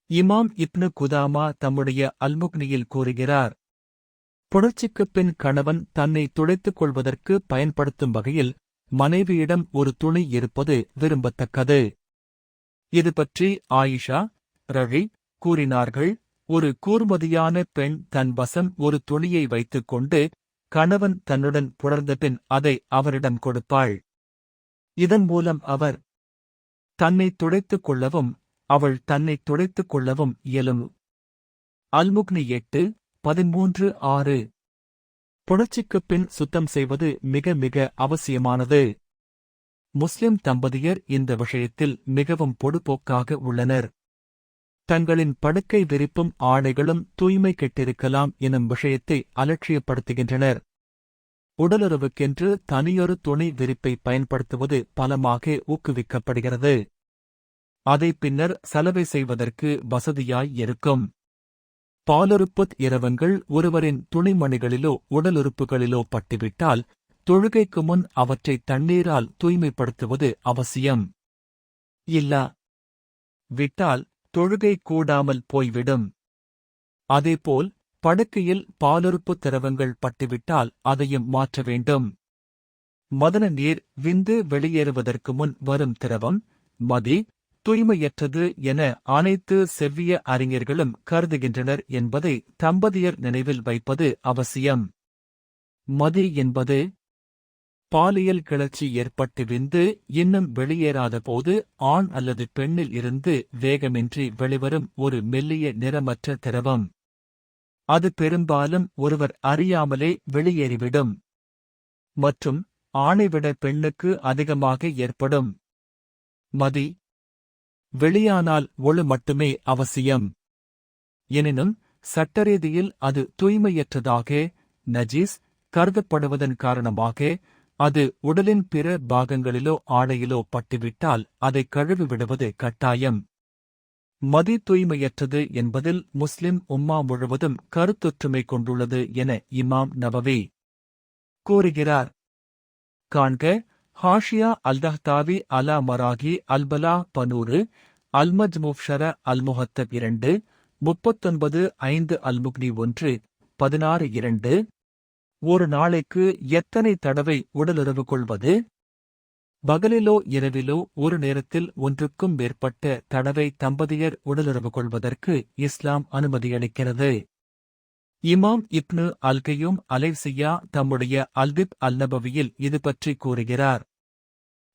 இமாம் இப்னு குதாமா தம்முடைய அல்முக்னியில் கூறுகிறார், புணர்ச்சிக்குப் பின் கணவன் தன்னை துடைத்துக் கொள்வதற்கு பயன்படுத்தும் வகையில் மனைவியிடம் ஒரு துணி இருப்பது விரும்பத்தக்கது. இது பற்றி ஆயிஷா ரழி கூறினார்கள், ஒரு கூர்மதியான பெண் தன் வசம் ஒரு துணியை வைத்துக் கொண்டு கணவன் தன்னுடன் புணர்ந்தபின் அதை அவரிடம் கொடுப்பாள். இதன் மூலம் அவர் தன்னை துடைத்துக் கொள்ளவும் அவள் தன்னை துடைத்துக் கொள்ளவும் இயலும். அல்முக்னி 8:13-6. புணர்ச்சிக்குப் பின் சுத்தம் செய்வது மிக மிக அவசியமானது. முஸ்லிம் தம்பதியர் இந்த விஷயத்தில் மிகவும் பொடுபோக்காக உள்ளனர். தங்களின் படுக்கை விரிப்பும் ஆடைகளும் தூய்மை கெட்டிருக்கலாம் எனும் விஷயத்தை அலட்சியப்படுத்துகின்றனர். உடலுறவுக்கென்று தனியொரு துணி விரிப்பை பயன்படுத்துவது பலமாக ஊக்குவிக்கப்படுகிறது. அதை பின்னர் சலவை செய்வதற்கு வசதியாய் இருக்கும். பாலுறுப்புத் இரவங்கள் ஒருவரின் துணிமணிகளிலோ உடலுறுப்புகளிலோ பட்டுவிட்டால் தொழுகைக்கு முன் அவற்றை தண்ணீரால் தூய்மைப்படுத்துவது அவசியம். இல்லா விட்டால் தொழுகை கூடாமல் போய்விடும். அதேபோல் படுக்கையில் பாலுறுப்புத் திரவங்கள் பட்டுவிட்டால் அதையும் மாற்ற வேண்டும். மதன நீர் விந்து வெளியேறுவதற்கு முன் வரும் திரவம் மதி தூய்மையற்றது என அனைத்து செவ்விய அறிஞர்களும் கருதுகின்றனர் என்பதை தம்பதியர் நினைவில் வைப்பது அவசியம். மதி என்பது பாலியல் கிளர்ச்சி ஏற்பட்டு விந்து இன்னும் வெளியேறாத போது ஆண் அல்லது பெண்ணில் இருந்து வேகமின்றி வெளிவரும் ஒரு மெல்லிய நிறமற்ற திரவம். அது பெரும்பாலும் ஒருவர் அறியாமலே வெளியேறிவிடும். மற்றும் ஆணைவிட பெண்ணுக்கு அதிகமாக ஏற்படும். மதி வெளியானால் ஒழு மட்டுமே அவசியம். எனினும் சட்டரீதியில் அது தூய்மையற்றதாக நஜீஸ் கருதப்படுவதன் காரணமாக அது உடலின் பிற பாகங்களிலோ ஆடையிலோ பட்டுவிட்டால் அதை கழுவி விடுவது கட்டாயம். மதி தூய்மையற்றது என்பதில் முஸ்லிம் உம்மா முழுவதும் கருத்தொற்றுமை கொண்டுள்ளது என இமாம் நவவி கூறுகிறார். காண்க ஹாஷியா அல்தஹ்தாவி அலா மராகி அல்பலா 100 அல்மஜ்முஃப்ஷர அல்முஹத்தப் 2 39-5 அல்முக்னி 1:16-2. ஒரு நாளைக்கு எத்தனை தடவை உடலுறவு கொள்வது? பகலிலோ இரவிலோ ஒரு நேரத்தில் ஒன்றுக்கும் மேற்பட்ட தடவை தம்பதியர் உடலுறவு கொள்வதற்கு இஸ்லாம் அனுமதியளிக்கிறது. இமாம் இப்னு அல்கையும் அலைவ்சியா தம்முடைய அல்பிப் அல்நபவியில் இது பற்றி கூறுகிறார்.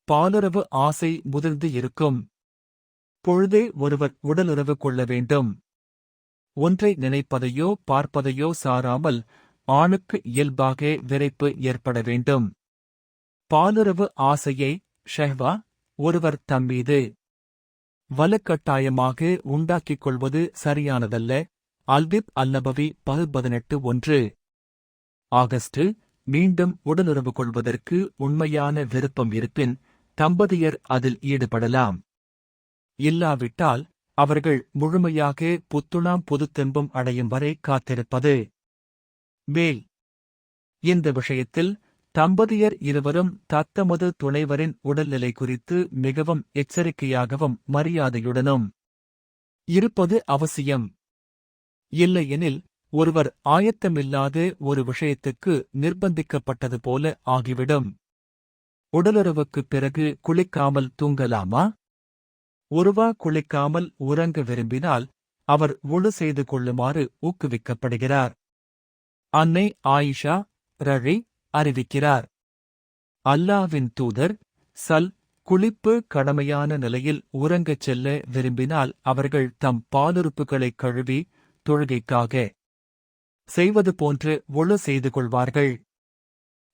பாலுறவு ஆசை முதிர்ந்து இருக்கும் பொழுதே ஒருவர் உடலுறவு கொள்ள வேண்டும். ஒன்றை நினைப்பதையோ பார்ப்பதையோ சாராமல் ஆணுக்கு இயல்பாக விரைப்பு ஏற்பட வேண்டும். பாலுறவு ஆசையை ஷஹ்வா ஒருவர் தம்மீது வலுக்கட்டாயமாக உண்டாக்கிக் கொள்வது சரியானதல்ல. அல்பிப் அல்நபவி 18:1. ஆகஸ்ட் மீண்டும் உடலுறவு கொள்வதற்கு உண்மையான விருப்பம் இருப்பின் தம்பதியர் அதில் ஈடுபடலாம். இல்லாவிட்டால் அவர்கள் முழுமையாக புத்துணாம் புதுத்தெம்பும் அடையும் வரை காத்திருப்பது மேல். இந்த விஷயத்தில் தம்பதியர் இருவரும் தத்தமது துணைவரின் உடல்நிலை குறித்து மிகவும் எச்சரிக்கையாகவும் மரியாதையுடனும் இருப்பது அவசியம். இல்லையெனில் ஒருவர் ஆயத்தமில்லாத ஒரு விஷயத்துக்கு நிர்பந்திக்கப்பட்டது போல ஆகிவிடும். உடலுறவுக்குப் பிறகு குளிக்காமல் தூங்கலாமா? ஒருவர் குளிக்காமல் உறங்க விரும்பினால் அவர் ஒழு செய்து கொள்ளுமாறு ஊக்குவிக்கப்படுகிறார். அன்னை ஆயிஷா ரழி அறிவிக்கிறார். அல்லாஹ்வின் தூதர் குளிப்பு கடமையான நிலையில் உறங்கச் செல்ல விரும்பினால் அவர்கள் தம் பாலுறுப்புகளைக் கழுவி தொழுகைக்காக செய்வது போன்று ஒழு செய்து கொள்வார்கள்.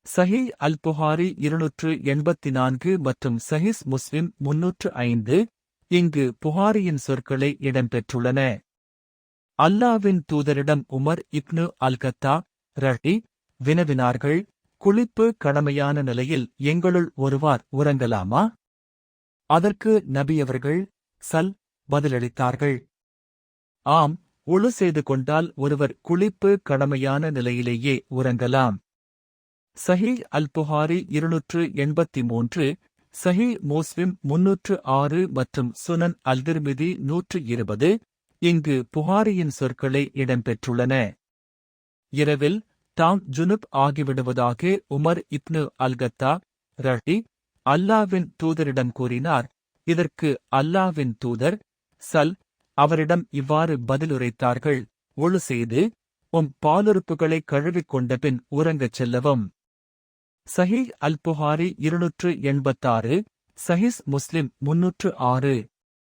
சஹீஹ் அல் புகாரி 284 மற்றும் சஹீஹ் முஸ்லிம் 305. இங்கு புகாரியின் சொற்களே இடம்பெற்றுள்ளன. அல்லாஹ்வின் தூதரிடம் உமர் இப்னு அல்கத்தா ரஹி வினவினார்கள், குளிப்பு கடமையான நிலையில் எங்களுள் ஒருவார் உறங்கலாமா? அதற்கு நபியவர்கள் பதிலளித்தார்கள், ஆம், ஒழு செய்து கொண்டால் ஒருவர் குளிப்பு கடமையான நிலையிலேயே உறங்கலாம். சஹீஹ் அல் புகாரி 283, சஹீஹ் முஸ்லிம் 306 மற்றும் சுனன் அல் திர்மிதி 120. இங்கு புகாரியின் சொற்களே இடம்பெற்றுள்ளன. இரவில் தாம் ஜுனுப் ஆகிவிடுவதாக உமர் இப்னு அல்கத்தா ரஹி அல்லாவின் தூதரிடம் கூறினார். இதற்கு அல்லாவின் தூதர் அவரிடம் இவ்வாறு பதிலுரைத்தார்கள்: ஒழு செய்து பாலுறுப்புகளை கழுவிக் கொண்டபின் உறங்கச் செல்லவும். சஹீஹ் அல் புகாரி 286, சஹீஹ் முஸ்லிம் 306.